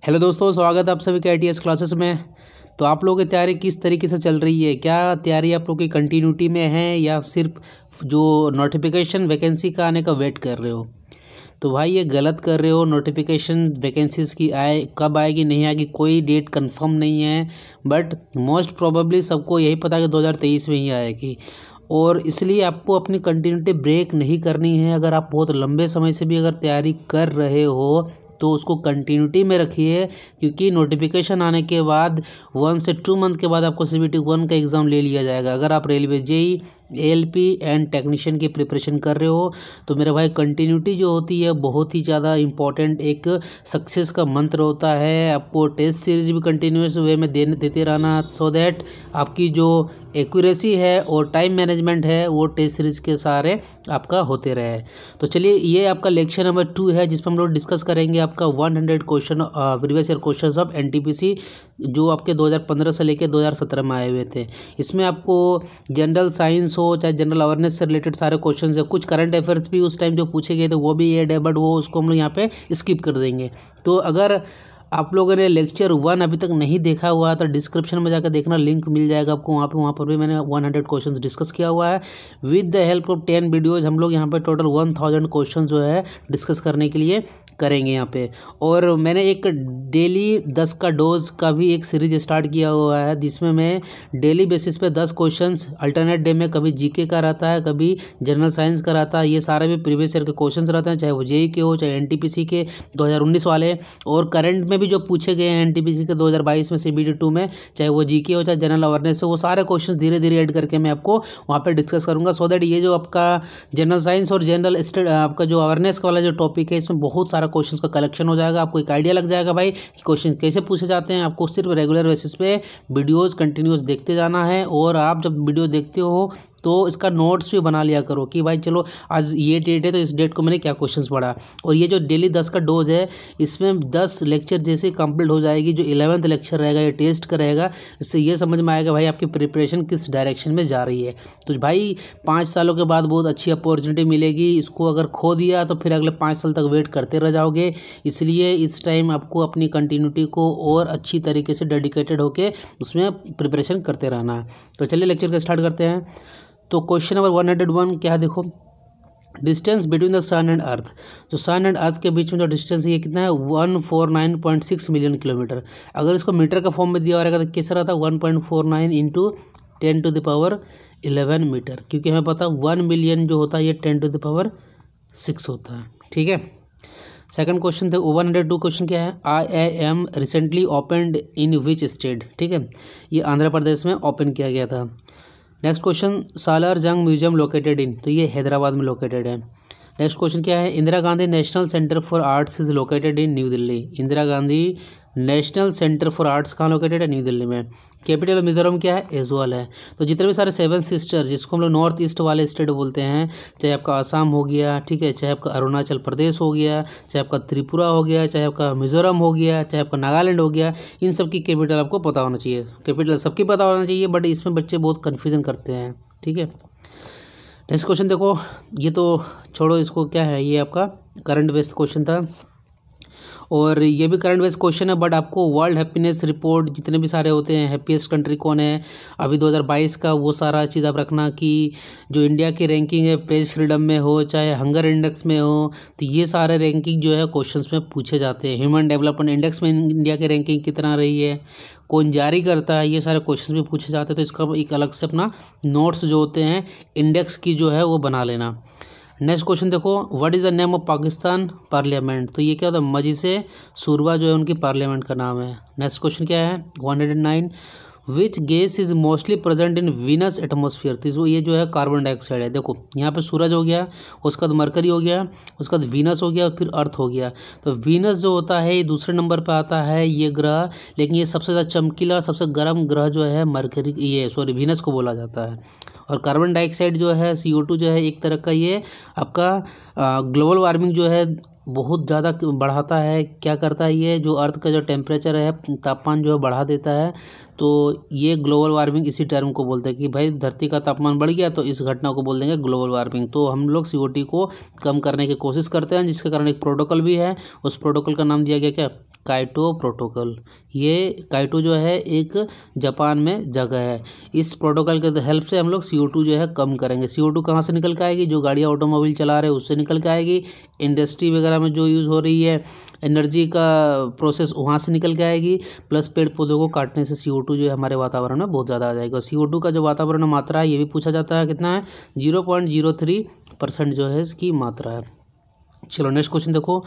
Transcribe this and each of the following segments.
Hello दोस्तों, स्वागत है आप सभी के ITS क्लासेस में। तो आप लोगों की तैयारी किस तरीके से चल रही है? क्या तैयारी आप लोग की कंटिन्यूटी में है या सिर्फ जो नोटिफिकेशन वैकेंसी का आने का वेट कर रहे हो? तो भाई ये गलत कर रहे हो। नोटिफिकेशन वैकेंसीज़ की कब आएगी नहीं आएगी कोई डेट कंफर्म नहीं है, बट मोस्ट प्रोबेबली सबको यही पता है कि 2023 में ही आएगी। और इसलिए आपको अपनी कंटिन्यूटी ब्रेक नहीं करनी है। अगर आप बहुत लंबे समय से भी अगर तैयारी कर रहे हो तो उसको कंटिन्यूटी में रखिए, क्योंकि नोटिफिकेशन आने के बाद 1 से 2 मंथ के बाद आपको CBT 1 का एग्ज़ाम ले लिया जाएगा। अगर आप railway JEE ALP and technician की प्रिपरेशन कर रहे हो तो मेरे भाई कंटिन्यूटी जो होती है बहुत ही ज़्यादा इंपॉर्टेंट एक सक्सेस का मंत्र होता है। आपको टेस्ट सीरीज भी कंटिन्यूस वे में देते रहना, सो दैट आपकी जो एक्यूरेसी है और टाइम मैनेजमेंट है वो टेस्ट सीरीज के सहारे आपका होते रहे। तो चलिए, ये आपका लेक्चर नंबर 2 है जिसमें हम लोग डिस्कस करेंगे आपका 100 question previous year questions of NTPC जो आपके 2015 से लेकर 2017 में आए हुए थे। इसमें आपको जनरल साइंस हो चाहे जनरल अवेयरनेस से रिलेटेड सारे क्वेश्चंस है। कुछ करंट अफेयर्स भी उस टाइम जो पूछे गए थे वो भी ऐड है, बट वो उसको हम लोग यहाँ पे स्किप कर देंगे। तो अगर आप लोगों ने लेक्चर 1 अभी तक नहीं देखा हुआ है तो डिस्क्रिप्शन में जाकर देखना, लिंक मिल जाएगा आपको वहाँ पर भी मैंने 100 क्वेश्चंस डिस्कस किया हुआ है with the help of 10 videos. हम लोग यहाँ पे टोटल 1000 क्वेश्चन जो है डिस्कस करने के लिए करेंगे यहाँ पे। और मैंने एक डेली 10 का डोज का भी एक सीरीज स्टार्ट किया हुआ है जिसमें मैं डेली बेसिस पे 10 क्वेश्चंस अल्टरनेट डे में कभी GK का रहता है, कभी जनरल साइंस का रहता है। ये सारे भी प्रीवियस ईयर के क्वेश्चंस रहते हैं, चाहे वो JEE के हो चाहे NTPC के 2019 वाले, और करंट में भी जो पूछे गए हैं NTPC के 2022 में CBT 2 में, चाहे वो GK हो चाहे जनरल अवेयरनेस हो, वो सारे क्वेश्चन धीरे धीरे ऐड करके मैं आपको वहाँ पर डिस्कस करूँगा। सो दैट ये जो आपका जनरल साइंस और जनरल आपका जो अवेयरनेस वाला जो टॉपिक है इसमें बहुत सारा क्वेश्चंस का कलेक्शन हो जाएगा। आपको एक आइडिया लग जाएगा भाई कि क्वेश्चन कैसे पूछे जाते हैं। आपको सिर्फ रेगुलर बेसिस पे वीडियोस कंटिन्यूस देखते जाना है, और आप जब वीडियो देखते हो तो इसका नोट्स भी बना लिया करो कि भाई चलो आज ये डेट है तो इस डेट को मैंने क्या क्वेश्चंस पढ़ा। और ये जो डेली 10 का डोज है इसमें 10 लेक्चर जैसे कंप्लीट हो जाएगी, जो 11th लेक्चर रहेगा ये टेस्ट का रहेगा। इससे ये समझ में आएगा भाई आपकी प्रिपरेशन किस डायरेक्शन में जा रही है। तो भाई 5 सालों के बाद बहुत अच्छी अपॉर्चुनिटी मिलेगी, इसको अगर खो दिया तो फिर अगले 5 साल तक वेट करते रह जाओगे। इसलिए इस टाइम आपको अपनी कंटिन्यूटी को और अच्छी तरीके से डेडिकेटेड होकर उसमें प्रिपरेशन करते रहना है। तो चलिए लेक्चर का स्टार्ट करते हैं। तो क्वेश्चन नंबर 101 क्या है, देखो, distance between the sun and earth. तो सन एंड अर्थ के बीच में जो डिस्टेंस है ये कितना है, 149.6 मिलियन किलोमीटर। अगर इसको मीटर का फॉर्म में दिया रहेगा तो कैसा रहता है, 1.49 इंटू 10⁻11 मीटर, क्योंकि हमें पता 1 मिलियन जो होता है ये 10⁻6 होता है। ठीक है। सेकंड क्वेश्चन थे 102 क्वेश्चन क्या है, IIM recently opened in which state. ठीक है, ये आंध्र प्रदेश में ओपन किया गया था। नेक्स्ट क्वेश्चन, सालार जंग म्यूजियम लोकेटेड इन, तो ये हैदराबाद में लोकेटेड है। नेक्स्ट क्वेश्चन क्या है, Indira Gandhi national centre for arts is located in new Delhi. Indira Gandhi national centre for arts कहाँ लोकेटेड है, न्यू दिल्ली में। कैपिटल ऑफ मिजोरम क्या है, ऐज़वाल है। तो जितने भी सारे 7 सिस्टर जिसको हम लोग नॉर्थ ईस्ट वाले स्टेट बोलते हैं, चाहे आपका आसाम हो गया, ठीक है, चाहे आपका अरुणाचल प्रदेश हो गया, चाहे आपका त्रिपुरा हो गया, चाहे आपका मिजोरम हो गया, चाहे आपका नागालैंड हो गया, इन सब की कैपिटल आपको पता होना चाहिए। कैपिटल सबकी पता होना चाहिए, बट इसमें बच्चे बहुत कन्फ्यूजन करते हैं। ठीक है। नेक्स्ट क्वेश्चन देखो, ये तो छोड़ो, इसको क्या है, ये आपका करंट बेस्ड क्वेश्चन था और ये भी करंट बेस्ड क्वेश्चन है, बट आपको वर्ल्ड हैप्पीनेस रिपोर्ट जितने भी सारे होते हैं, हैप्पीएस्ट कंट्री कौन है अभी 2022 का, वो सारा चीज़ आप रखना कि जो इंडिया की रैंकिंग है प्रेस फ्रीडम में हो चाहे हंगर इंडेक्स में हो, तो ये सारे रैंकिंग जो है क्वेश्चंस में पूछे जाते हैं। ह्यूमन डेवलपमेंट इंडेक्स में इंडिया की रैंकिंग कितना रही है, कौन जारी करता है, ये सारे क्वेश्चन भी पूछे जाते हैं। तो इसका एक अलग से अपना नोट्स जो होते हैं इंडेक्स की जो है वो बना लेना। नेक्स्ट क्वेश्चन देखो, what is the name of Pakistan parliament. तो ये क्या होता है, मजलिस शूरा जो है उनकी पार्लियामेंट का नाम है। नेक्स्ट क्वेश्चन क्या है, 109, which gas is mostly present in Venus atmosphere. तो ये जो है कार्बन डाइऑक्साइड है। देखो यहाँ पे सूरज हो गया, उसके बाद मरकरी हो गया, उसके बाद वीनस हो गया, फिर अर्थ हो गया। तो वीनस जो होता है ये दूसरे नंबर पे आता है ये ग्रह, लेकिन ये सबसे ज़्यादा चमकीला सबसे गर्म ग्रह जो है मरकरी, ये सॉरी वीनस को बोला जाता है। और कार्बन डाइऑक्साइड जो है CO2 जो है एक तरह का ये आपका ग्लोबल वार्मिंग जो है बहुत ज़्यादा बढ़ाता है। क्या करता है ये, जो अर्थ का जो टेम्परेचर है तापमान जो है बढ़ा देता है। तो ये ग्लोबल वार्मिंग इसी टर्म को बोलते हैं कि भाई धरती का तापमान बढ़ गया तो इस घटना को बोल देंगे ग्लोबल वार्मिंग। तो हम लोग CO2 को कम करने की कोशिश करते हैं, जिसके कारण एक प्रोटोकॉल भी है, उस प्रोटोकॉल का नाम दिया गया क्या, काइटो प्रोटोकॉल। ये काइटो जो है एक जापान में जगह है। इस प्रोटोकॉल के हेल्प से हम लोग CO2 जो है कम करेंगे। CO2 कहाँ से निकल के आएगी, जो गाड़ियाँ ऑटोमोबाइल चला रहे हैं उससे निकल के आएगी, इंडस्ट्री वगैरह में जो यूज़ हो रही है एनर्जी का प्रोसेस वहाँ से निकल के आएगी, प्लस पेड़ पौधों को काटने से CO2 जो है हमारे वातावरण में बहुत ज़्यादा आ जाएगा। और CO2 का जो वातावरण में मात्रा है ये भी पूछा जाता है, कितना है, 0.03% जो है इसकी मात्रा है। चलो नेक्स्ट क्वेश्चन देखो,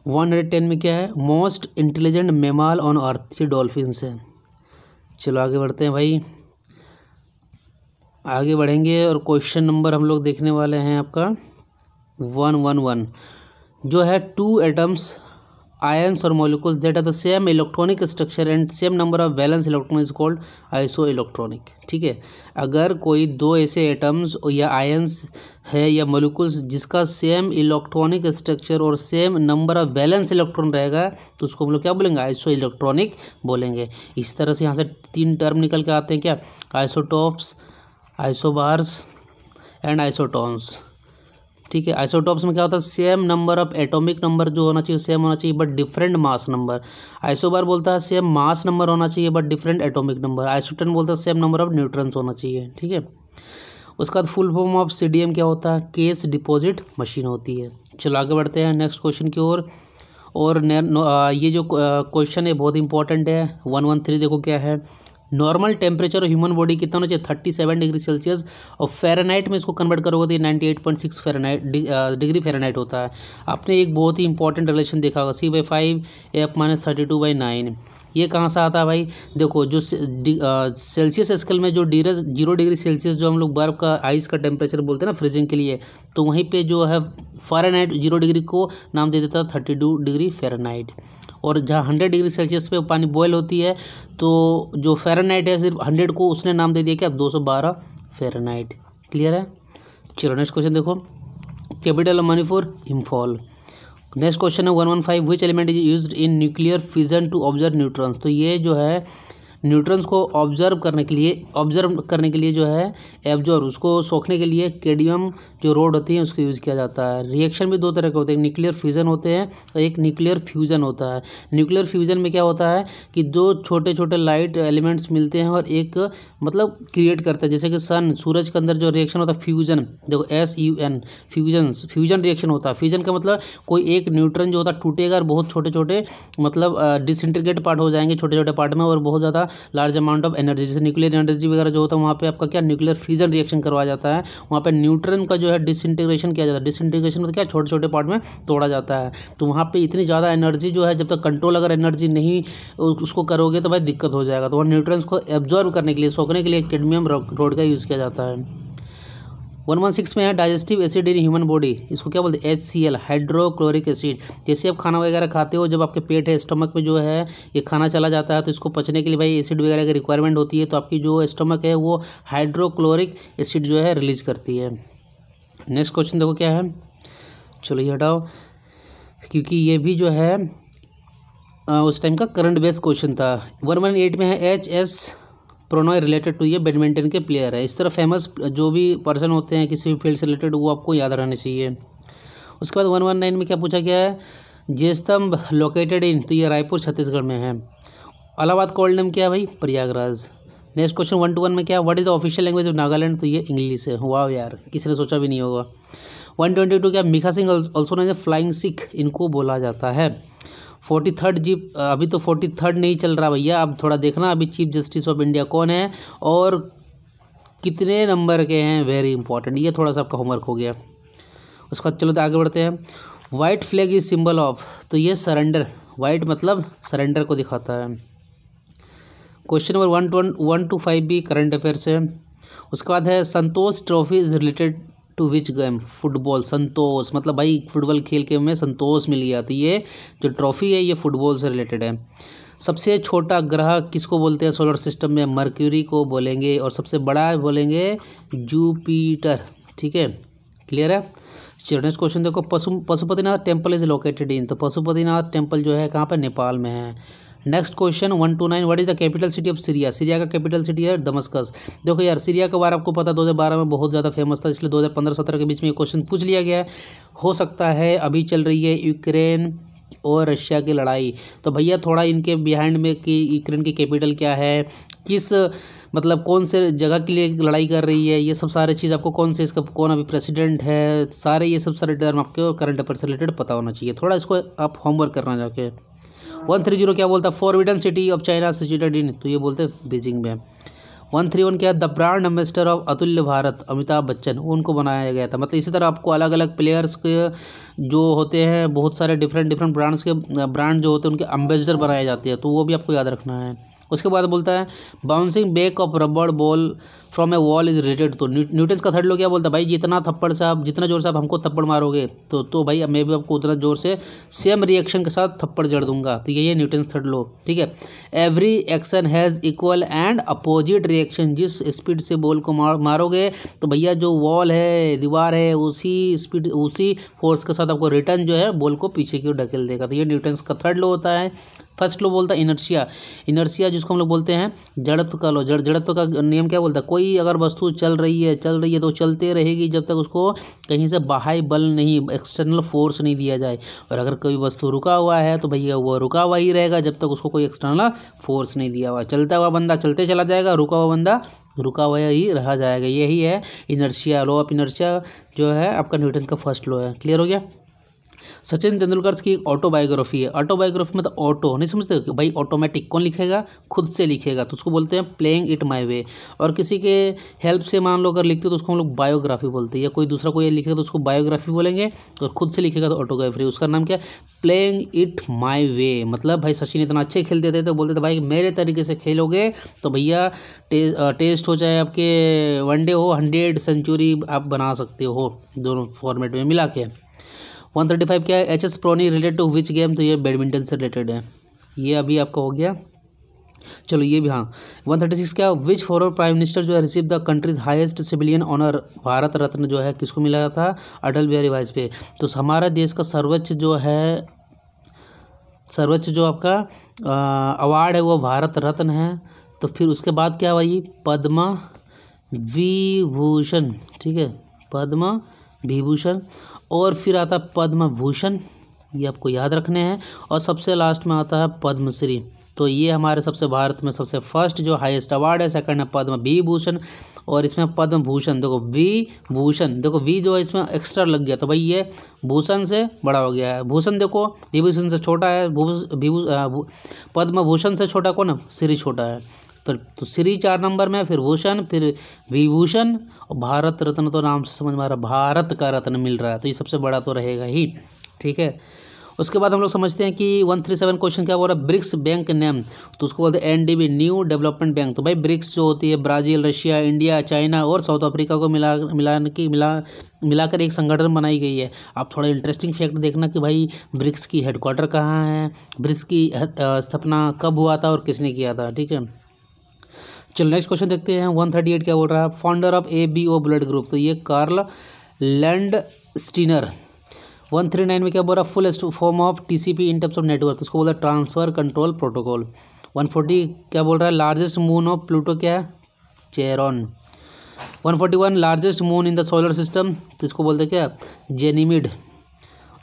110 में क्या है, मोस्ट इंटेलिजेंट मेमाल ऑन अर्थ, ये डॉल्फिन है। चलो आगे बढ़ते हैं भाई, आगे बढ़ेंगे और क्वेश्चन नंबर हम लोग देखने वाले हैं आपका 111, जो है 2 एटम्स आयंस और molecules that are the same electronic structure and same number of valence electron is called isoelectronic. ठीक है, अगर कोई 2 ऐसे एटम्स या आयंस है या मॉलिक्यूल्स जिसका सेम इलेक्ट्रॉनिक स्ट्रक्चर और same number of valence electron रहेगा तो उसको हम लोग क्या बोलेंगे, आइसो इलेक्ट्रॉनिक बोलेंगे। इस तरह से यहाँ से 3 टर्म निकल के आते हैं क्या, आइसोटॉप्स, आइसोबार्स एंड आइसोटॉन्स। ठीक है, आइसोटॉप्स में क्या होता है, same number of atomic number जो होना चाहिए सेम होना चाहिए but different mass number. Isobar बोलता है सेम मास नंबर होना चाहिए but different atomic number. Isotone बोलता है सेम नंबर ऑफ न्यूट्रॉन्स होना चाहिए। ठीक है, उसका फुल फॉर्म ऑफ CDM क्या होता है, केस डिपॉजिट मशीन होती है। चलो आगे बढ़ते हैं नेक्स्ट क्वेश्चन की ओर। और ये जो क्वेश्चन है बहुत इंपॉर्टेंट है, 113 देखो क्या है, normal temperature of human body कितना होना चाहिए, 37 डिग्री सेल्सियस, और फ़ारेनहाइट में इसको कन्वर्ट करोगे तो ये 98.6 डिग्री फ़ारेनहाइट होता है। आपने एक बहुत ही इंपॉर्टेंट रिलेशन देखा होगा, C/5 F-32/9। ये कहाँ से आता है भाई, देखो जो सेल्सियस स्केल में जो 0 डिग्री सेल्सियस जो हम लोग बर्फ़ का आइस का टेम्परेचर बोलते हैं ना फ्रीजिंग के लिए, तो वहीं पे जो है फ़ारेनहाइट 0 डिग्री को नाम दे देता है 32 डिग्री फ़ारेनहाइट। और जहाँ 100 डिग्री सेल्सियस पे पानी बॉयल होती है तो जो फ़ारेनहाइट है सिर्फ 100 को उसने नाम दे दिया क्या, 212 फ़ारेनहाइट। क्लियर है। चलो नेक्स्ट क्वेश्चन देखो, capital of Manipur Imphal. Next question है 115, which element is used in nuclear fission to observe neutrons. तो ये जो है न्यूट्रॉन्स को ऑब्जर्व करने के लिए जो है एब्जॉर्ब, उसको सोखने के लिए कैडमियम जो रोड होती है उसको यूज़ किया जाता है। रिएक्शन भी 2 तरह के होते हैं, न्यूक्लियर फिजन होते हैं और एक न्यूक्लियर फ्यूजन होता है। न्यूक्लियर फ्यूजन में क्या होता है कि 2 छोटे छोटे लाइट एलिमेंट्स मिलते हैं और एक मतलब क्रिएट करते हैं, जैसे कि सन, सूरज के अंदर जो रिएक्शन होता है फ्यूजन, देखो SUN, फ्यूजन रिएक्शन होता है। फ्यूजन का मतलब कोई एक न्यूट्रॉन जो होता है टूटेगा और बहुत छोटे छोटे मतलब डिसइंटीग्रेट पार्ट हो जाएंगे छोटे छोटे पार्ट में, और बहुत ज़्यादा लार्ज अमाउंट ऑफ एनर्जी, जैसे न्यूक्लियर एनर्जी वगैरह जो होता है वहाँ पे आपका क्या न्यूक्लियर फ्यूजन रिएक्शन करवाया जाता है। वहाँ पे न्यूट्रॉन का जो है डिसइंटीग्रेशन किया जाता है। डिसइंटीग्रेशन मतलब क्या, छोटे छोटे पार्ट में तोड़ा जाता है। तो वहाँ पे इतनी ज़्यादा एनर्जी जो है, जब तक कंट्रोल अगर एनर्जी नहीं उसको करोगे तो भाई दिक्कत हो जाएगा। तो वहाँ न्यूट्रॉन्स को एब्जॉर्ब करने के लिए, सोखने के लिए कैडमियम रोड का यूज़ किया जाता है। 116 में है digestive acid in human body, इसको क्या बोलते हैं, HCl, हाइड्रोक्लोरिक एसिड। जैसे आप खाना वगैरह खाते हो, जब आपके पेट है स्टमक में जो है ये खाना चला जाता है तो इसको पचने के लिए भाई एसिड वगैरह की रिक्वायरमेंट होती है, तो आपकी जो स्टमक है वो हाइड्रोक्लोरिक एसिड जो है रिलीज करती है। नेक्स्ट क्वेश्चन देखो क्या है, चलो ये हटाओ क्योंकि ये भी जो है उस टाइम का करंट बेस्ड क्वेश्चन था। 118 में है HS प्रोनॉय रिलेटेड टू, ये बैडमिंटन के प्लेयर है। इस तरह फेमस जो भी पर्सन होते हैं किसी भी फील्ड से रिलेटेड वो आपको याद रहने चाहिए। उसके बाद 119 में क्या पूछा गया है, जयस्तंभ लोकेटेड इन, तो ये रायपुर छत्तीसगढ़ में है। इलाहाबाद का ओल्ड नेम क्या है भाई, प्रयागराज। नेक्स्ट क्वेश्चन 121 में क्या, what is the official language of Nagaland, तो ये इंग्लिश है। वाह यार, किसी ने सोचा भी नहीं होगा। 122 क्या, Milkha Singh also known as flying Sikh, इनको बोला जाता है। 43rd जीप, अभी तो 43rd नहीं चल रहा भैया, अब थोड़ा देखना अभी चीफ जस्टिस ऑफ इंडिया कौन है और कितने नंबर के हैं, वेरी इंपॉर्टेंट, ये थोड़ा सा आपका होमवर्क हो गया। उसके बाद चलो तो आगे बढ़ते हैं। White flag is symbol of, तो ये सरेंडर, वाइट मतलब सरेंडर को दिखाता है। क्वेश्चन नंबर 125 भी करंट अफेयर से। उसके बाद है Santosh trophy is related to which game, football. Santosh मतलब भाई फुटबॉल खेल के में संतोष मिल गया, तो ये जो ट्रॉफी है ये फुटबॉल से रिलेटेड है। सबसे छोटा ग्रह किसको बोलते हैं सोलर सिस्टम में, मरक्यूरी को बोलेंगे, और सबसे बड़ा बोलेंगे जुपिटर। ठीक है, क्लियर है। चलो नेक्स्ट क्वेश्चन देखो, पशुपतिनाथ टेम्पल इज लोकेटेड इन, तो पशुपतिनाथ टेम्पल जो है कहाँ पर, नेपाल में है। Next question 129, what is the capital city of Syria? Syria का कैपिटल सिटी है दमस्कस। देखो यार, सीरिया के बारे में आपको पता 2012 में बहुत ज़्यादा फेमस था, इसलिए 2015-17 के बीच में ये क्वेश्चन पूछ लिया गया है। हो सकता है अभी चल रही है यूक्रेन और रशिया की लड़ाई, तो भैया थोड़ा इनके बिहाइंड में कि यूक्रेन की कैपिटल क्या है, किस मतलब कौन से जगह के लिए लड़ाई कर रही है, ये सब सारे चीज़ आपको कौन से इसका कौन अभी प्रेसिडेंट है, सारे ये सब सारे टर्म आपको करंट अफेयर से रिलेटेड पता होना चाहिए। थोड़ा इसको आप होमवर्क करना जाके। 130 क्या बोलता है? Forbidden city of China situated in, तो ये बोलते हैं बीजिंग में। 131 क्या है? द ब्रांड एम्बेसडर ऑफ अतुल्य भारत अमिताभ बच्चन, उनको बनाया गया था। मतलब इसी तरह आपको अलग अलग प्लेयर्स के जो होते हैं, बहुत सारे डिफरेंट डिफरेंट ब्रांड्स के ब्रांड जो होते हैं उनके एम्बेसडर बनाए जाते हैं, तो वो भी आपको याद रखना है। उसके बाद बोलता है बाउंसिंग बैक ऑफ रबड़ ball from A wall is related, तो न्यूटन्स का थर्ड लॉ क्या बोलता है? भाई जितना थप्पड़ से आप जितना जोर से आप हमको थप्पड़ मारोगे तो भाई मैं भी आपको उतना जोर से सेम रिएक्शन के साथ थप्पड़ जड़ दूंगा, तो यही है न्यूटन्स थर्ड लॉ। ठीक है, every action has equal and opposite reaction, जिस स्पीड से बॉल को मारोगे तो भैया जो वॉल है, दीवार है, उसी स्पीड उसी फोर्स के साथ आपको रिटर्न जो है बॉल को पीछे की ओर ढकेल देगा, तो ये न्यूटन्स का थर्ड लॉ होता है। फर्स्ट लॉ बोलता है इनर्शिया, इनर्शिया जिसको हम लोग बोलते हैं जड़त्व का लॉ। जड़त्व का नियम क्या बोलता है? कोई अगर वस्तु चल रही है तो चलते रहेगी जब तक उसको कहीं से बाह्य बल नहीं, एक्सटर्नल फोर्स नहीं दिया जाए, और अगर कोई वस्तु रुका हुआ है तो भैया वो रुका हुआ ही रहेगा जब तक उसको कोई एक्सटर्नल फोर्स नहीं दिया हुआ। चलता हुआ बंदा चलते चला जाएगा, रुका हुआ बंदा रुका हुआ ही रह जाएगा। यही है इनर्शिया, लॉ ऑफ इनर्शिया जो है आपका न्यूटन का फर्स्ट लॉ है। क्लियर हो गया? सचिन तेंदुलकर की एक ऑटोबायोग्राफी है। ऑटोबायोग्राफी मतलब ऑटो नहीं समझते कि भाई ऑटोमेटिक, कौन लिखेगा? खुद से लिखेगा, तो उसको बोलते हैं प्लेइंग इट माय वे। और किसी के हेल्प से मान लो अगर लिखते हो तो उसको हम लोग बायोग्राफी बोलते हैं, या कोई दूसरा कोई लिखेगा तो उसको बायोग्राफी बोलेंगे, और खुद से लिखेगा तो ऑटोग्राफी। उसका नाम क्या है? Playing it my way. मतलब भाई सचिन इतना अच्छे खेलते थे तो बोलते थे भाई मेरे तरीके से खेलोगे तो भैया टेस्ट हो चाहे आपके वनडे हो, 100 सेंचुरी आप बना सकते हो, दोनों फॉर्मेट में मिला के। 135 क्या है? H S. Prannoy related to which game, तो ये बैडमिंटन से रिलेटेड है, ये अभी आपका हो गया। चलो ये भी, हाँ। 136 क्या? विच फॉरवर्ड प्राइम मिनिस्टर जो है receive the country's highest civilian honour, Bharat Ratna जो है किसको मिला था? अटल बिहारी वाजपेयी। तो हमारा देश का सर्वोच्च जो आपका अवार्ड है वो भारत रत्न है। तो फिर उसके बाद क्या भाई? पद्म विभूषण। ठीक है, पद्म विभूषण, और फिर आता है पद्म भूषण, ये आपको याद रखने हैं, और सबसे लास्ट में आता है पद्मश्री। तो ये हमारे सबसे भारत में सबसे फर्स्ट जो हाईएस्ट अवार्ड है, सेकंड है पद्म विभूषण, और इसमें पद्म भूषण। देखो विभूषण, देखो वी जो है इसमें एक्स्ट्रा लग गया, तो भाई ये भूषण से बड़ा हो गया है। भूषण देखो विभूषण से छोटा है, पद्म भूषण से छोटा कौन? श्री छोटा है। तो श्री 4 नंबर में, फिर भूषण, फिर विभूषण, और भारत रत्न तो नाम से समझ में आ रहा, भारत का रत्न मिल रहा है, तो ये सबसे बड़ा तो रहेगा ही। ठीक है, उसके बाद हम लोग समझते हैं कि 137 क्वेश्चन क्या बोल रहा है? ब्रिक्स बैंक नेम, तो उसको बोलते हैं एनडीबी, न्यू डेवलपमेंट बैंक। तो भाई ब्रिक्स जो होती है ब्राज़ील, रशिया, इंडिया, चाइना और साउथ अफ्रीका को मिलाकर एक संगठन बनाई गई है। आप थोड़ा इंटरेस्टिंग फैक्ट देखना कि भाई ब्रिक्स की हेडक्वार्टर कहाँ है, ब्रिक्स की स्थापना कब हुआ था और किसने किया था। ठीक है, चलो नेक्स्ट क्वेश्चन देखते हैं। 138 क्या बोल रहा है? Founder of ABO blood group, तो ये कार्ल लैंडस्टीनर। 139 में क्या बोल रहा है? Full form of TCP in terms of network, उसको बोला ट्रांसफर कंट्रोल प्रोटोकॉल। 140 क्या बोल रहा है? लार्जेस्ट मून ऑफ प्लूटो क्या है? चेरॉन। 141 largest moon in the solar system, तो इसको बोलते हैं क्या? जेनीमिड।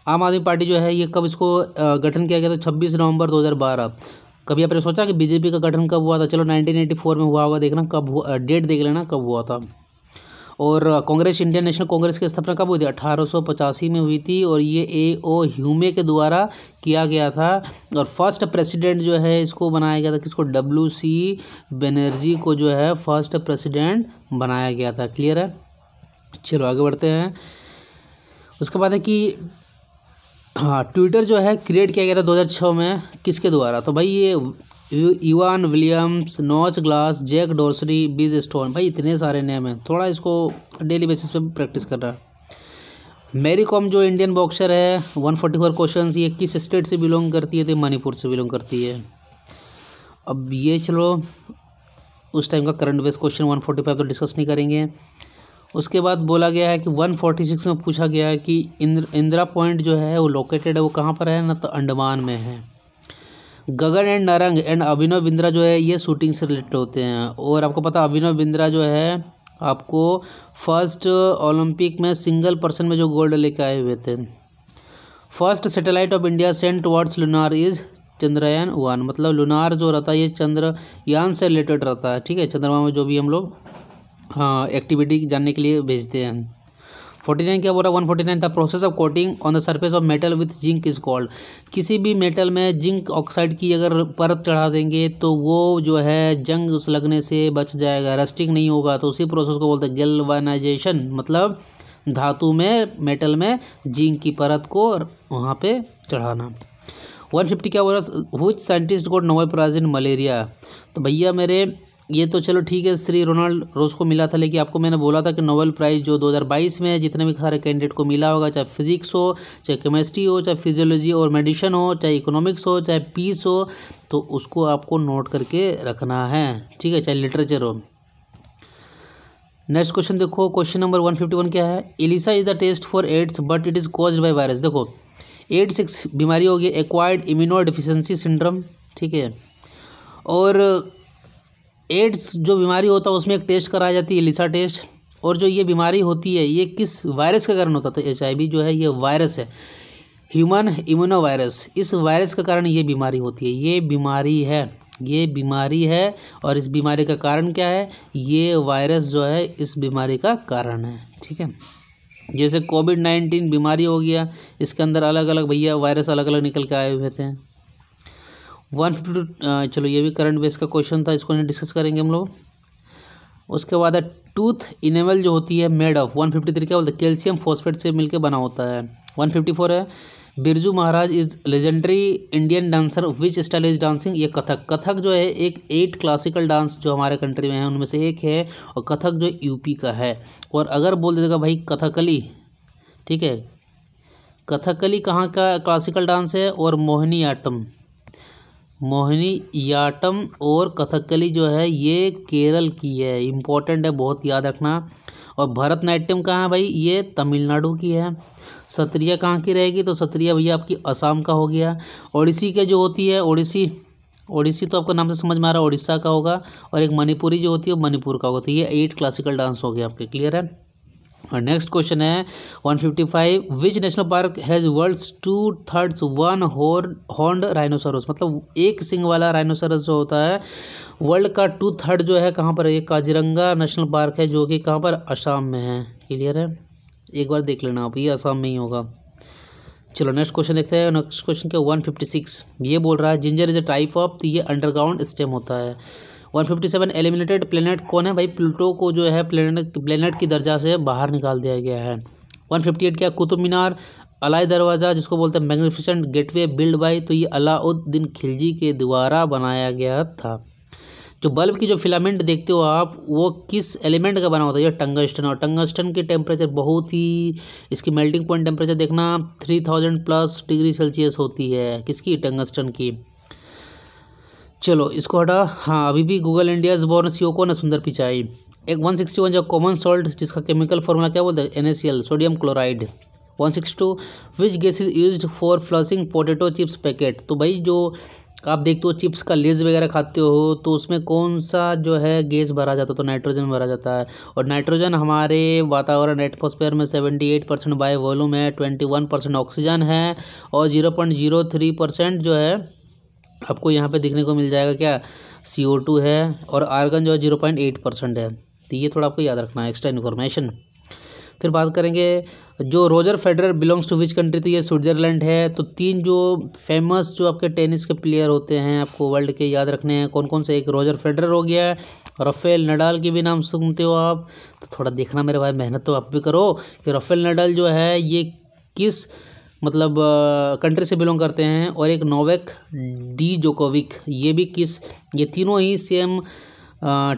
आम आदमी पार्टी जो है ये कब इसको गठन किया गया था? 26 नवंबर 2012। कभी आपने सोचा कि बीजेपी का गठन कब हुआ था? चलो 1984 में हुआ होगा, देखना कब हुआ, डेट देख लेना कब हुआ था। और कांग्रेस, इंडियन नेशनल कांग्रेस की स्थापना कब हुई थी? 1885 में हुई थी, और ये A.O. ह्यूमे के द्वारा किया गया था। और फर्स्ट प्रेसिडेंट जो है इसको बनाया गया था किसको? W.C. बनर्जी को जो है फर्स्ट प्रेसिडेंट बनाया गया था। क्लियर है? चलो आगे बढ़ते हैं। उसके बाद है कि हाँ, ट्विटर जो है क्रिएट किया गया था 2006 में, किसके द्वारा? तो भाई ये Evan Williams, Noah Glass, Jack Dorsey, Biz Stone. भाई इतने सारे नेम हैं, थोड़ा इसको डेली बेसिस पे प्रैक्टिस कर रहा है। मैरी कॉम जो इंडियन बॉक्सर है, 144 क्वेश्चन, ये किस स्टेट से बिलोंग करती है? तो मणिपुर से बिलोंग करती है। अब ये चलो उस टाइम का करंट बेस क्वेश्चन 145 तो डिस्कस नहीं करेंगे। उसके बाद बोला गया है कि 146 में पूछा गया है कि इंदिरा पॉइंट जो है वो लोकेटेड है, वो कहाँ पर है ना? तो अंडमान में है। गगन एंड नारंग एंड अभिनव बिंद्रा जो है ये शूटिंग से रिलेटेड होते हैं। और आपको पता अभिनव बिंद्रा जो है आपको फर्स्ट ओलंपिक में सिंगल पर्सन में जो गोल्ड लेके आए हुए थे। First satellite of India sent towards lunar is Chandrayaan, मतलब लूनार जो रहता है ये चंद्रयान से रिलेटेड रहता है। ठीक है, चंद्रमा में जो भी हम लोग एक्टिविटी जानने के लिए भेजते हैं। 49 क्या बोल रहा है 149 the process of coating on the surface of metal with zinc is called. किसी भी मेटल में जिंक ऑक्साइड की अगर परत चढ़ा देंगे तो वो जो है जंग उस लगने से बच जाएगा, रस्टिंग नहीं होगा, तो उसी प्रोसेस को बोलते हैं गैल्वेनाइजेशन, मतलब धातु में मेटल में जिंक की परत को वहाँ पे चढ़ाना। 150 क्या बोल रहा है which scientist got Nobel prize in malaria. तो भैया मेरे ये तो चलो ठीक है श्री रोनाल्ड रोज को मिला था, लेकिन आपको मैंने बोला था कि नोबेल प्राइज़ जो 2022 में जितने भी सारे कैंडिडेट को मिला होगा, चाहे फिजिक्स हो, चाहे केमिस्ट्री हो, चाहे फिजियोलॉजी और मेडिसिन हो, चाहे इकोनॉमिक्स हो, चाहे पीस हो, तो उसको आपको नोट करके रखना है। ठीक है, चाहे लिटरेचर हो। नेक्स्ट क्वेश्चन देखो, क्वेश्चन नंबर 151 क्या है ELISA is the test for AIDS but it is caused by virus. देखो एड्स एक बीमारी होगी एक्वायर्ड इम्यूनो डिफिशिएंसी सिंड्रोम। ठीक है, और एड्स जो बीमारी होता है उसमें एक टेस्ट कराई जाती है एलिसा टेस्ट। और जो ये बीमारी होती है ये किस वायरस के कारण होता है, तो HIV जो है ये वायरस है, ह्यूमन इम्यूनो वायरस। इस वायरस के कारण ये बीमारी होती है, ये बीमारी है। और इस बीमारी का कारण क्या है, ये वायरस जो है इस बीमारी का कारण है। ठीक है, जैसे कोविड-19 बीमारी हो गया, इसके अंदर अलग अलग भैया वायरस अलग अलग निकल के आए हुए थे। 152 चलो ये भी करंट बेस का क्वेश्चन था, इसको नहीं डिस्कस करेंगे हम लोग। उसके बाद टूथ इनेमल जो होती है मेड ऑफ 153 क्या बोलते हैं कैल्शियम फॉस्फेट से मिलके बना होता है। 154 है Birju Maharaj is legendary Indian dancer which style is dancing. ये कथक जो है एक 8 क्लासिकल डांस जो हमारे कंट्री में है उनमें से एक है, और कथक जो यूपी का है। और अगर बोल देगा भाई कथकली, ठीक है, कथकली कहाँ का क्लासिकल डांस है, और मोहिनीयाट्टम और कथकली जो है ये केरल की है, इम्पोर्टेंट है, बहुत याद रखना। और भरतनाट्यम कहाँ है भाई, ये तमिलनाडु की है। सत्रिया कहाँ की रहेगी, तो सत्रिया भैया आपकी असम का हो गया। ओडिसी के जो होती है ओडिसी तो आपका नाम से समझ में आ रहा है उड़ीसा का होगा, और एक मणिपुरी जो होती है वो मणिपुर का होगा। तो ये 8 क्लासिकल डांस हो गया आपके, क्लियर है। और नेक्स्ट क्वेश्चन है 155 which national park has world's 2/3 one horned rhinoceros. मतलब एक सिंग वाला राइनोसोरस जो होता है वर्ल्ड का 2/3 जो है कहाँ पर है, ये काजीरंगा नेशनल पार्क है जो कि कहाँ पर असम में है, क्लियर है। एक बार देख लेना आप, ये असम में ही होगा। चलो नेक्स्ट क्वेश्चन देखते हैं। नेक्स्ट क्वेश्चन क्या 156 ये बोल रहा है ginger is a type of, तो ये अंडरग्राउंड स्टेम होता है। 157 एलिमिनेटेड प्लेनेट कौन है भाई, प्लूटो को जो है प्लेनेट की दर्जा से बाहर निकाल दिया गया है। 158 क्या कुतुब मीनार अलाई दरवाज़ा जिसको बोलते हैं मैग्निफिसेंट गेटवे बिल्ड बाय, तो ये अलाउद्दीन खिलजी के द्वारा बनाया गया था। जो बल्ब की जो फिलामेंट देखते हो आप वो किस एलिमेंट का बना होता है, ये टंगस्टन। और टंगस्टन की टेम्परेचर बहुत ही, इसकी मेल्टिंग पॉइंट टेम्परेचर देखना 3000+ डिग्री सेल्सियस होती है, किसकी, टंगस्टन की। चलो इसको हटा। हाँ अभी भी गूगल इंडियाज बोर्न सियोको ने सुंदर पिचाई। एक 161 जो कॉमन सॉल्ट जिसका केमिकल फॉर्मूला क्या बोलते हैं NaCl sodium chloride. 162 which gas is used for flushing potato chips packet. तो भाई जो आप देखते हो चिप्स का लेज वगैरह खाते हो तो उसमें कौन सा जो है गैस भरा जाता है, तो नाइट्रोजन भरा जाता है। और नाइट्रोजन हमारे वातावरण एटमॉस्फेयर में 78% बाय वॉल्यूम है, 21% ऑक्सीजन है, और 0.03% जो है आपको यहाँ पे देखने को मिल जाएगा क्या, CO2 है, और आर्गन जो है 0.8% है। तो ये थोड़ा आपको याद रखना है, एक्स्ट्रा इन्फॉर्मेशन। फिर बात करेंगे जो Roger Federer belongs to which country, तो ये स्विट्जरलैंड है। तो 3 जो फेमस जो आपके टेनिस के प्लेयर होते हैं आपको वर्ल्ड के याद रखने हैं, कौन कौन से, एक रोजर फेडरर हो गया, राफेल नडाल की भी नाम सुनते हो आप, तो थोड़ा देखना मेरे भाई, मेहनत तो आप भी करो कि राफेल नडाल जो है ये किस मतलब कंट्री से बिलोंग करते हैं। और एक नोवेक जोकोविक ये भी किस, ये तीनों ही सेम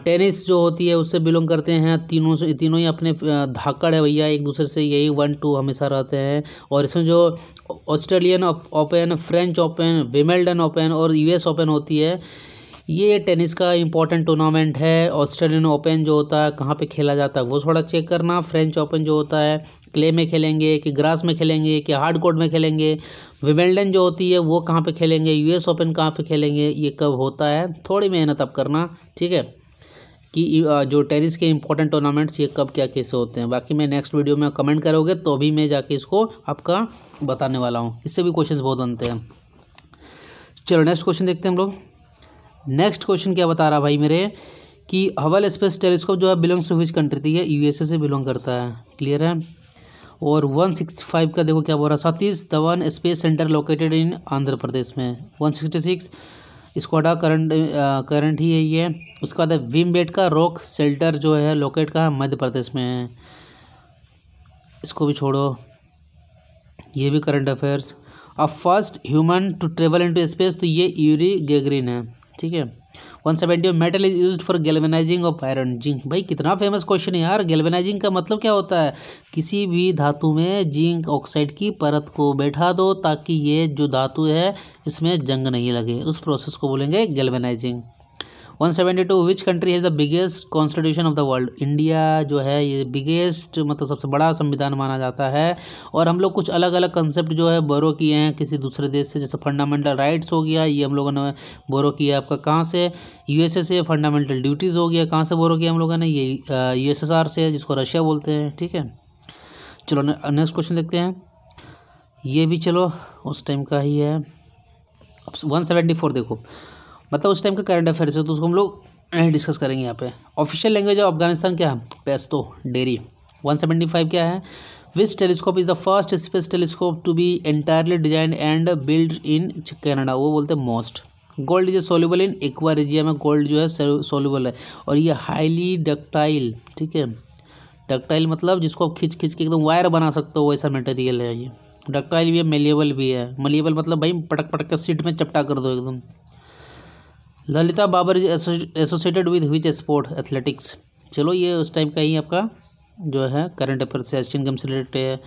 टेनिस जो होती है उससे बिलोंग करते हैं। तीनों ही अपने धाकड़ है भैया, एक दूसरे से यही 1-2 हमेशा रहते हैं। और इसमें जो Australian open, French open, Wimbledon open और US ओपन होती है, ये टेनिस का इंपॉर्टेंट टूर्नामेंट है। ऑस्ट्रेलियन ओपन जो होता है कहाँ पे खेला जाता है वो थोड़ा चेक करना। फ्रेंच ओपन जो होता है क्ले में खेलेंगे कि ग्रास में खेलेंगे कि हार्ड कोर्ट में खेलेंगे, विंबलडन जो होती है वो कहाँ पे खेलेंगे, यूएस ओपन कहाँ पे खेलेंगे, ये कब होता है, थोड़ी मेहनत अब करना, ठीक है, कि जो टेनिस के इंपॉर्टेंट टूर्नामेंट्स ये कब क्या कैसे होते हैं। बाकी मैं नेक्स्ट वीडियो में कमेंट करोगे तो भी मैं जाके इसको आपका बताने वाला हूँ, इससे भी क्वेश्चंस बहुत बनते हैं। चलो नेक्स्ट क्वेश्चन देखते हैं हम लोग। नेक्स्ट क्वेश्चन क्या बता रहा भाई मेरे कि हबल स्पेस टेलीस्कोप जो है बिलोंग्स टू विच कंट्री थी, ये यूएसए से बिलोंग करता है, क्लियर है। और 165 का देखो क्या बोल रहा है, Satish Dhawan space centre located in Andhra Pradesh में। 166 स्क्वाडा करंट ही है ये। उसके बाद विमबेटका रॉक शेल्टर जो है लोकेट का मध्य प्रदेश में है, इसको भी छोड़ो, ये भी करंट अफेयर्स। अब first human to travel into space, तो ये यूरी गैगरिन है, ठीक है। 170 metal is used for galvanising of iron zinc. भाई कितना फेमस क्वेश्चन है यार। गैल्वेनाइजिंग का मतलब क्या होता है, किसी भी धातु में जिंक ऑक्साइड की परत को बैठा दो ताकि ये जो धातु है इसमें जंग नहीं लगे, उस प्रोसेस को बोलेंगे galvanising. 172 which country has the biggest constitution of the world. India जो है ये बिगेस्ट मतलब सबसे बड़ा संविधान माना जाता है। और हम लोग कुछ अलग अलग कंसेप्ट जो है बोरो किए हैं किसी दूसरे देश से, जैसे फंडामेंटल राइट्स हो गया, ये हम लोगों ने बोरो किया आपका कहाँ से, यूएसए से। फंडामेंटल ड्यूटीज़ हो गया, कहाँ से बोरो किया हम लोगों ने, ये यूएसएसआर से, जिसको रशिया बोलते हैं, ठीक है। चलो नेक्स्ट क्वेश्चन देखते हैं, ये भी चलो उस टाइम का ही है। 174 देखो, मतलब उस टाइम का करंट अफेयर्स है, तो उसको हम लोग डिस्कस करेंगे यहाँ पे। ऑफिशियल लैंग्वेज ऑफ अफगानिस्तान क्या है, पेस्तो डेरी। 175 क्या है, which telescope is the first space telescope to be entirely designed and build in Canada, वो बोलते हैं most. Gold is soluble in aqua regia में, गोल्ड जो है सोल्यूबल है। और ये हाईली डक्टाइल, ठीक है, डक्टाइल मतलब जिसको आप खींच खींच के एकदम वायर बना सकते हो वैसा मटेरियल है ये। डक्टाइल भी है, मेलिएबल भी है। मलिएबल मतलब भाई पटक पटक के सीट में चपटा कर दो एकदम। Lalita Babar is associated with which sport, athletics. चलो ये उस टाइम का ही आपका जो है करंट अफेयर से एशियन गेम्स से रिलेटेड है।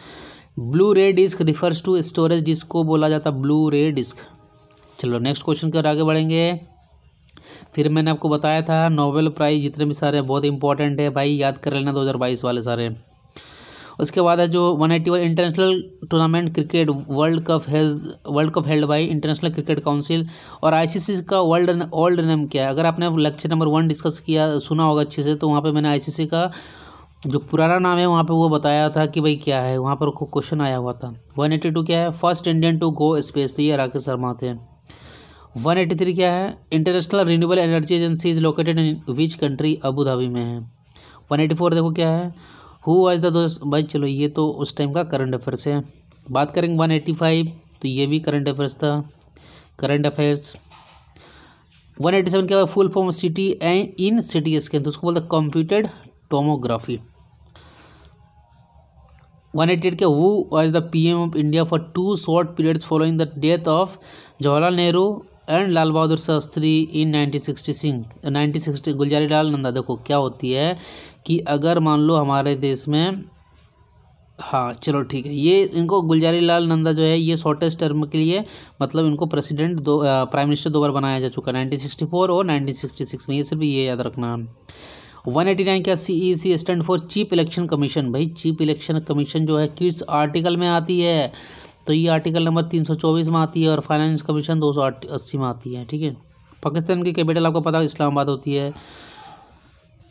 Blu ray disc refers to storage disc को बोला जाता है ब्लू रे डिस्क। चलो नेक्स्ट क्वेश्चन की ओर आगे बढ़ेंगे। फिर मैंने आपको बताया था नोबेल प्राइज जितने भी सारे बहुत इंपॉर्टेंट है भाई, याद कर लेना 2022 वाले सारे। उसके बाद है जो 181 international tournament cricket world cup held by international cricket council. और आईसीसी का ओल्ड नेम क्या है, अगर आपने लेक्चर नंबर 1 डिस्कस किया सुना होगा अच्छे से, तो वहाँ पे मैंने आईसीसी का जो पुराना नाम है वहाँ पे वो बताया था कि भाई क्या है, वहाँ पर क्वेश्चन आया हुआ था। 182 क्या है, first Indian to go space, तो ये राकेश शर्मा थे। 183 क्या है, international renewable energy agency is located in which country, Abu Dhabi में है। 184 देखो क्या है, हु वाज द दोस्त, भाई चलो ये तो उस टाइम का करंट अफेयर्स है। बात करेंगे 185, तो ये भी करंट अफेयर्स था, करंट अफेयर्स। 187 क्या, फुल फॉर्म सिटी एंड इन सिटी स्कैन, तो उसको बोलते हैं कंप्यूटेड टोमोग्राफी। 188 के, who was the PM of India for 2 short periods following the death of Jawaharlal Nehru and Lal Bahadur Shastri in 1960। Gulzari Lal Nanda. देखो क्या होती है कि अगर मान लो हमारे देश में, हाँ चलो ठीक है, ये इनको गुलजारी लाल नंदा जो है ये शॉर्टेस्ट टर्म के लिए मतलब इनको प्रेसिडेंट प्राइम मिनिस्टर 2 बार बनाया जा चुका है, 1964 और 1966 में, ये सिर्फ ये याद रखना। 189 क्या, CEC stand for chief election commission. भाई चीफ इलेक्शन कमीशन जो है किस आर्टिकल में आती है, तो ये आर्टिकल नंबर 324 में आती है। और फाइनेंस कमीशन 280 में आती है, ठीक है। पाकिस्तान की कैपिटल आपको पता है इस्लामाबाद होती है।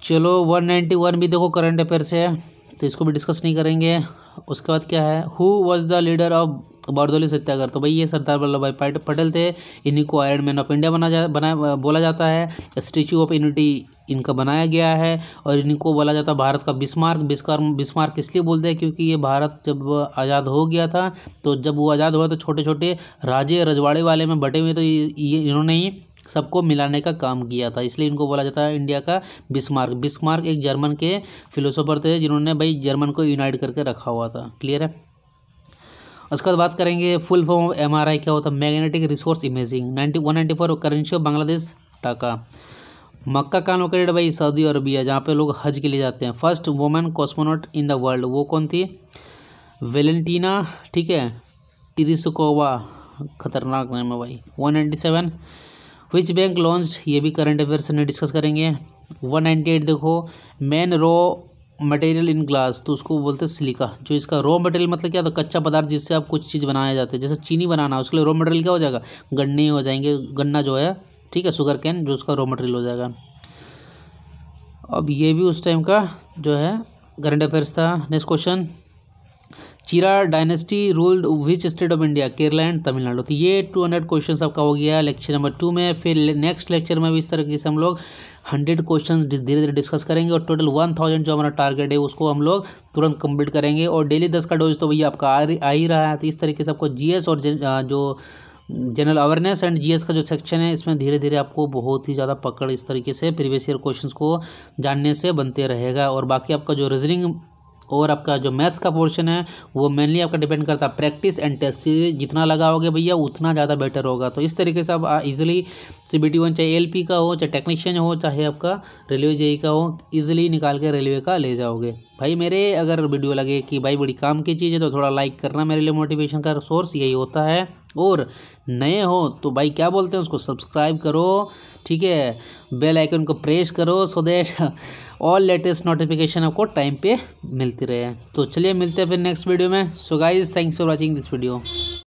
चलो 191 भी देखो करंट अफेयर से है, तो इसको भी डिस्कस नहीं करेंगे। उसके बाद क्या है, who was the leader of Bardoli Satyagraha, तो भाई ये सरदार वल्लभ भाई पटेल थे। इन्हीं को आयरन मैन ऑफ इंडिया बोला जाता है। स्टैचू ऑफ यूनिटी इनका बनाया गया है। और इनको बोला जाता है भारत का बिस्मार्क इसलिए बोलते हैं क्योंकि ये भारत जब आज़ाद हो गया था, तो जब वो आज़ाद हुआ तो छोटे छोटे राजे रजवाड़े वाले में बटे हुए, तो ये इन्होंने ही सबको मिलाने का काम किया था, इसलिए इनको बोला जाता है इंडिया का बिस्मार्क एक जर्मन के फिलोसोफर थे जिन्होंने भाई जर्मन को यूनाइट करके रखा हुआ था, क्लियर है। उसके बाद बात करेंगे फुल फॉर्म ऑफ MRI क्या होता है, magnetic resource imaging. 194 currency of Bangladesh टाका। मक्का कहाँ लोकेटेड भाई, सऊदी अरबिया, जहाँ पे लोग हज के लिए जाते हैं। First women cosmonaut in the world, वो कौन थी, वेलेंटीना, ठीक है, टेरेस्कोवा, खतरनाक नाम है भाई। 197 विच बैंक लॉन्च, ये भी करंट अफेयर से डिस्कस करेंगे। 198 देखो, man raw material in glass, तो उसको बोलते हैं सिलिका। जो इसका रॉ मटेरियल मतलब क्या, तो कच्चा पदार्थ जिससे आप कुछ चीज़ बनाया जाता है, जैसे चीनी बनाना, उसके लिए रॉ मटेरियल क्या हो जाएगा, गन्ने हो जाएंगे, गन्ना जो है, ठीक है, शुगर कैन जो उसका रॉ मटेरियल हो जाएगा। अब ये भी उस टाइम का जो है करंट अफेयर्स था। नेक्स्ट क्वेश्चन, चीरा dynasty ruled which state of India, Kerala and Tamil Nadu. तो ये 200 क्वेश्चन आपका हो गया लेक्चर नंबर 2 में। फिर नेक्स्ट लेक्चर में भी इस तरीके से हम लोग 100 क्वेश्चन धीरे धीरे डिस्कस करेंगे और टोटल 1000 जो हमारा टारगेट है उसको हम लोग तुरंत कंप्लीट करेंगे। और डेली 10 का डोज तो भैया आपका आ ही रहा है। तो इस तरीके से आपको जीएस और जो जनरल अवेयरनेस एंड जीएस का जो सेक्शन है, इसमें धीरे धीरे आपको बहुत ही ज़्यादा पकड़ इस तरीके से प्रीवियस ईयर क्वेश्चंस को जानने से बनते रहेगा। और बाकी आपका जो रीजनिंग और आपका जो मैथ्स का पोर्शन है वो मेनली आपका डिपेंड करता है प्रैक्टिस एंड टेस्ट से, जितना लगाओगे भैया उतना ज़्यादा बेटर होगा। तो इस तरीके से आप इजीली CBT 1 चाहे LP का हो, चाहे टेक्नीशियन हो, चाहे आपका रेलवे JEE का हो, इजीली निकाल के रेलवे का ले जाओगे। भाई मेरे अगर वीडियो लगे कि भाई बड़ी काम की चीज़ है तो थोड़ा लाइक करना, मेरे लिए मोटिवेशन का सोर्स यही होता है। और नए हो तो भाई क्या बोलते हैं उसको सब्सक्राइब करो, ठीक है, बेल आइकन को प्रेस करो so that all latest notification आपको टाइम पे मिलती रहे। तो चलिए मिलते हैं फिर नेक्स्ट वीडियो में। So guys thanks for watching this video.